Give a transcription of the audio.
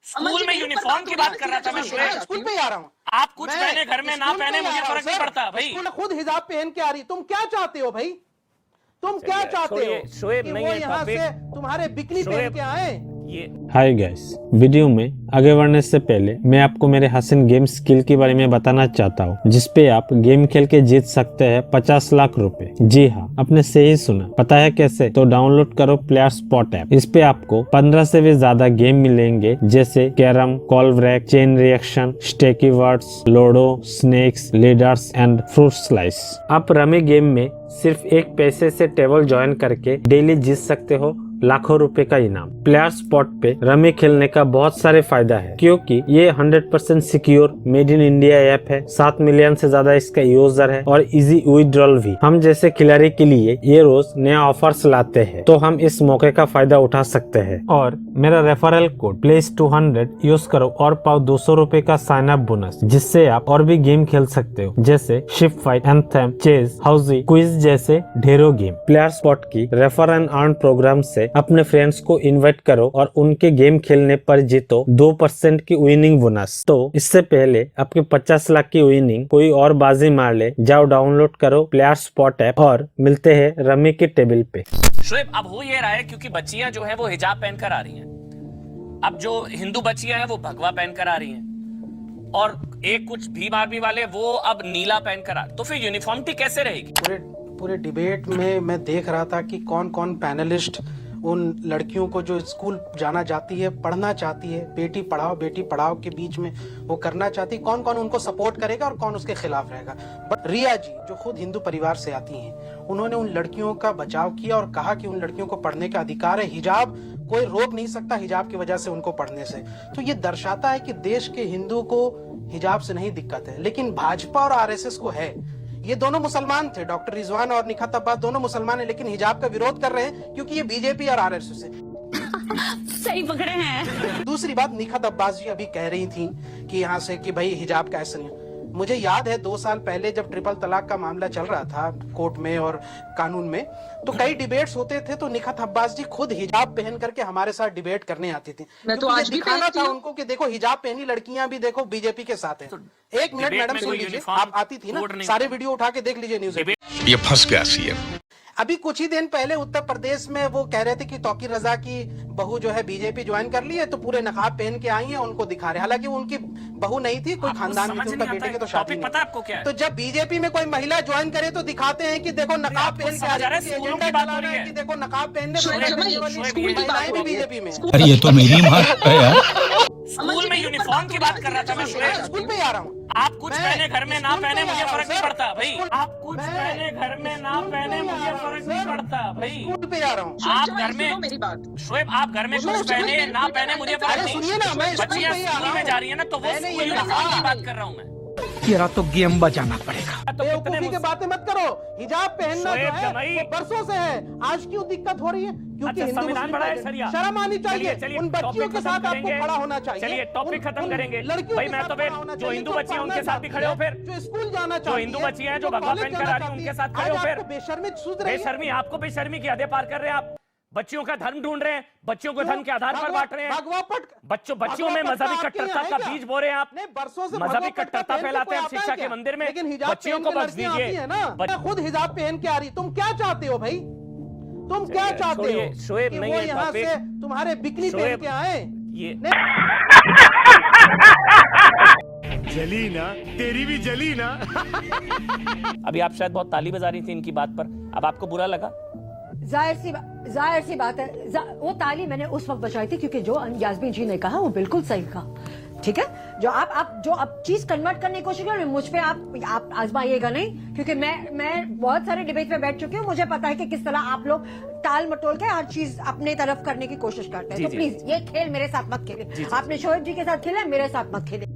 School में uniform की बात कर रहा था मैं शोएब। स्कूल पे ही आ रहा हूँ। आप कुछ पहने घर में ना पहने मुझे फर्क नहीं पड़ता भाई। स्कूल खुद हिजाब पहन के आ रही, तुम क्या चाहते हो भाई? तुम क्या चाहते हो शोएब कि नहीं वो है यहाँ टॉपिक। से तुम्हारे बिकनी पहन के आए? ये हाय गाइस, वीडियो में आगे बढ़ने से पहले मैं आपको मेरे हसीन गेम स्किल के बारे में बताना चाहता हूँ, जिसपे आप गेम खेल के जीत सकते हैं 50 लाख रुपए। जी हाँ, आपने सही सुना। पता है कैसे? तो डाउनलोड करो प्लेयर स्पॉट ऐप। इस पे आपको 15 से भी ज्यादा गेम मिलेंगे, जैसे carrom, call break, chain reaction, sticky words, ludo, snakes, ladders and fruit slice. आप रमी गेम में सिर्फ एक पैसे से टेबल ज्वाइन करके डेली जीत सकते हो लाखों रुपए का इनाम। प्लेयर स्पॉट पे रमी खेलने का बहुत सारे फायदा है, क्योंकि ये 100% secure made in India app है। 7 मिलियन से ज्यादा इसका यूजर है और इजी विड्रॉल भी। हम जैसे खिलाड़ी के लिए ये रोज नया ऑफर्स लाते हैं, तो हम इस मौके का फायदा उठा सकते हैं। और मेरा रेफरल कोड PLAYS200 यूज करो और पाओ 200 रुपए का साइन अप बोनस, जिससे आप और भी गेम खेल सकते हो, जैसे ship fight, anthem, chess, housie, quiz जैसे ढेरों गेम। प्लेयर स्पॉट की रेफर एंड अर्न प्रोग्राम से अपने फ्रेंड्स को इनवाइट करो और उनके गेम खेलने पर जीतो 2% की विनिंग बोनस। तो इससे पहले आपके 50 लाख की विनिंग कोई और बाजी मार ले, जाओ डाउनलोड करो प्लेयर स्पॉट ऐप और मिलते हैं रमी के टेबल पे। शोएब अब हो ये रहा है क्योंकि बच्चियां जो है वो हिजाब पहनकर आ रही हैं। अब जो हिंदू बच्चियां हैं वो भगवा पहनकर आ रही हैं, और एक कुछ भीम आर्मी वाले वो अब नीला पहनकर आ, तो फिर यूनिफॉर्मिटी कैसे रहेगी? पूरे डिबेट में मैं देख रहा था कि कौन कौन पैनलिस्ट उन लड़कियों को जो स्कूल जाना चाहती है, पढ़ना चाहती है, बेटी पढ़ाओ के बीच में वो करना चाहती है, कौन कौन उनको सपोर्ट करेगा और कौन उसके खिलाफ रहेगा। बट रिया जी जो खुद हिंदू परिवार से आती हैं, उन्होंने उन लड़कियों का बचाव किया और कहा कि उन लड़कियों को पढ़ने का अधिकार है, हिजाब कोई रोक नहीं सकता हिजाब की वजह से उनको पढ़ने से। तो ये दर्शाता है कि देश के हिंदू को हिजाब से नहीं दिक्कत है, लेकिन भाजपा और RSS को है। ये दोनों मुसलमान थे, डॉक्टर रिजवान और निखात अब्बास दोनों मुसलमान हैं, लेकिन हिजाब का विरोध कर रहे हैं क्योंकि ये बीजेपी और RSS है। सही पकड़े हैं। दूसरी बात, निखात अब्बास जी अभी कह रही थी कि यहाँ से कि भाई हिजाब का ऐसा नहीं। मुझे याद है 2 साल पहले जब ट्रिपल तलाक का मामला चल रहा था कोर्ट में और कानून में, तो कई डिबेट्स होते थे, तो निखात अब्बास जी खुद हिजाब पहन करके हमारे साथ डिबेट करने आती थी। मैं तो आज भी दिखाना था उनको कि देखो हिजाब पहनी लड़कियां भी देखो बीजेपी के साथ है। एक मिनट मैडम सुन लीजिए, आप आती थी ना, सारे वीडियो उठा के देख लीजिए न्यूज़। ये फंस गया सीएम। अभी कुछ ही दिन पहले उत्तर प्रदेश में वो कह रहे थे कि तौकीर रजा की बहू जो है बीजेपी ज्वाइन कर ली है, तो पूरे नकाब पहन के आई है, उनको दिखा रहे। हालांकि उनकी बहू नहीं थी, कोई खानदान में थी, उनका बेटे की तो शादी नहीं। पता आपको क्या है? तो जब बीजेपी में कोई महिला ज्वाइन करे तो दिखाते हैं कि देखो नकाब पहन के आ रही है, स्कूलों की बात हो रही है कि देखो नकाब पहनने स्कूल की बात भी बीजेपी में। अरे ये तो मेरी माँ है यार। स्कूल में यूनिफॉर्म की बात कर रहा था मैं शोएब। स्कूल पे ही आ रहा हूँ। आप कुछ पहने घर में ना पहने मुझे फर्क नहीं पड़ता भाई। आप कुछ पहने घर में ना पहने मुझे फर्क नहीं पड़ता भाई। स्कूल पे आ रहा हूँ। आप घर में, मेरी बात शोएब आप घर में कुछ पहने ना पहने मुझे फर्क अरे नहीं। सुनिए ना, मैं बच्चियां स्कूल में जा रही है ना, तो वो स्कूल यूनिफॉर्म की बात कर रहा हूँ मैं। तेरा तो गेम बजाना पड़ेगा। तो कितने बेवकूफी की बातें मत करो। हिजाब पहनना जो है जमाई। वो बरसों से है, आज क्यों दिक्कत हो रही है? क्योंकि अच्छा, हिंदू संविधान मुस्लिम बड़ा है का सरिया। शर्म आनी चाहिए। चलिए, उन बच्चियों टॉपिक के खत्म साथ आपको करेंगे। खड़ा होना चाहिए। चलिए टॉपिक खत्म करेंगे भाई। मैं तो जो हिंदू बच्चियां उनके साथ भी खड़े हो, फिर जो स्कूल जाना जो हिंदू बच्चियां हैं जो भगवा पहन कर आ रही हैं उनके साथ खड़े हो, फिर बेशर्मी सूझ रही है। बेशर्मी, आपको बेशर्मी की हदें पार कर रहे हैं आप। बच्चियों का धर्म ढूंढ रहे हैं, बच्चियों को धर्म के आधार पर बांट रहे हैं, बच्चियों में मजहबी कट्टरता का बीज बो रहे हैं आप। बरसों से मजहबी कट्टरता फैलाते हैं शिक्षा के मंदिर में। बच्चियों को बख्श दीजिए ना। खुद हिजाब पहन के आ रही, तुम क्या चाहते हो भाई? तुम क्या चाहते हो? शोएब कि नहीं वो है यहाँ टॉपिक। से तुम्हारे बिकनी पहन के आए? ये जली ना, तेरी भी जली ना। अभी आप शायद बहुत ताली बजा रही थी इनकी बात पर, अब आपको बुरा लगा? जाहिर सी बात है। वो ताली मैंने उस वक्त बजाई थी क्योंकि जो यास्मीन जी ने कहा वो बिल्कुल सही कहा। ठीक है, जो आप चीज कन्वर्ट करने की कोशिश करें, मुझ पे आप आजमाइएगा नहीं, क्योंकि मैं बहुत सारे डिबेट में बैठ चुकी हूँ। मुझे पता है कि किस तरह आप लोग टाल मटोल के हर चीज अपने तरफ करने की कोशिश करते हैं। तो प्लीज ये खेल मेरे साथ मत खेले। आपने शोएब जी के साथ खेला, मेरे साथ मत खेले।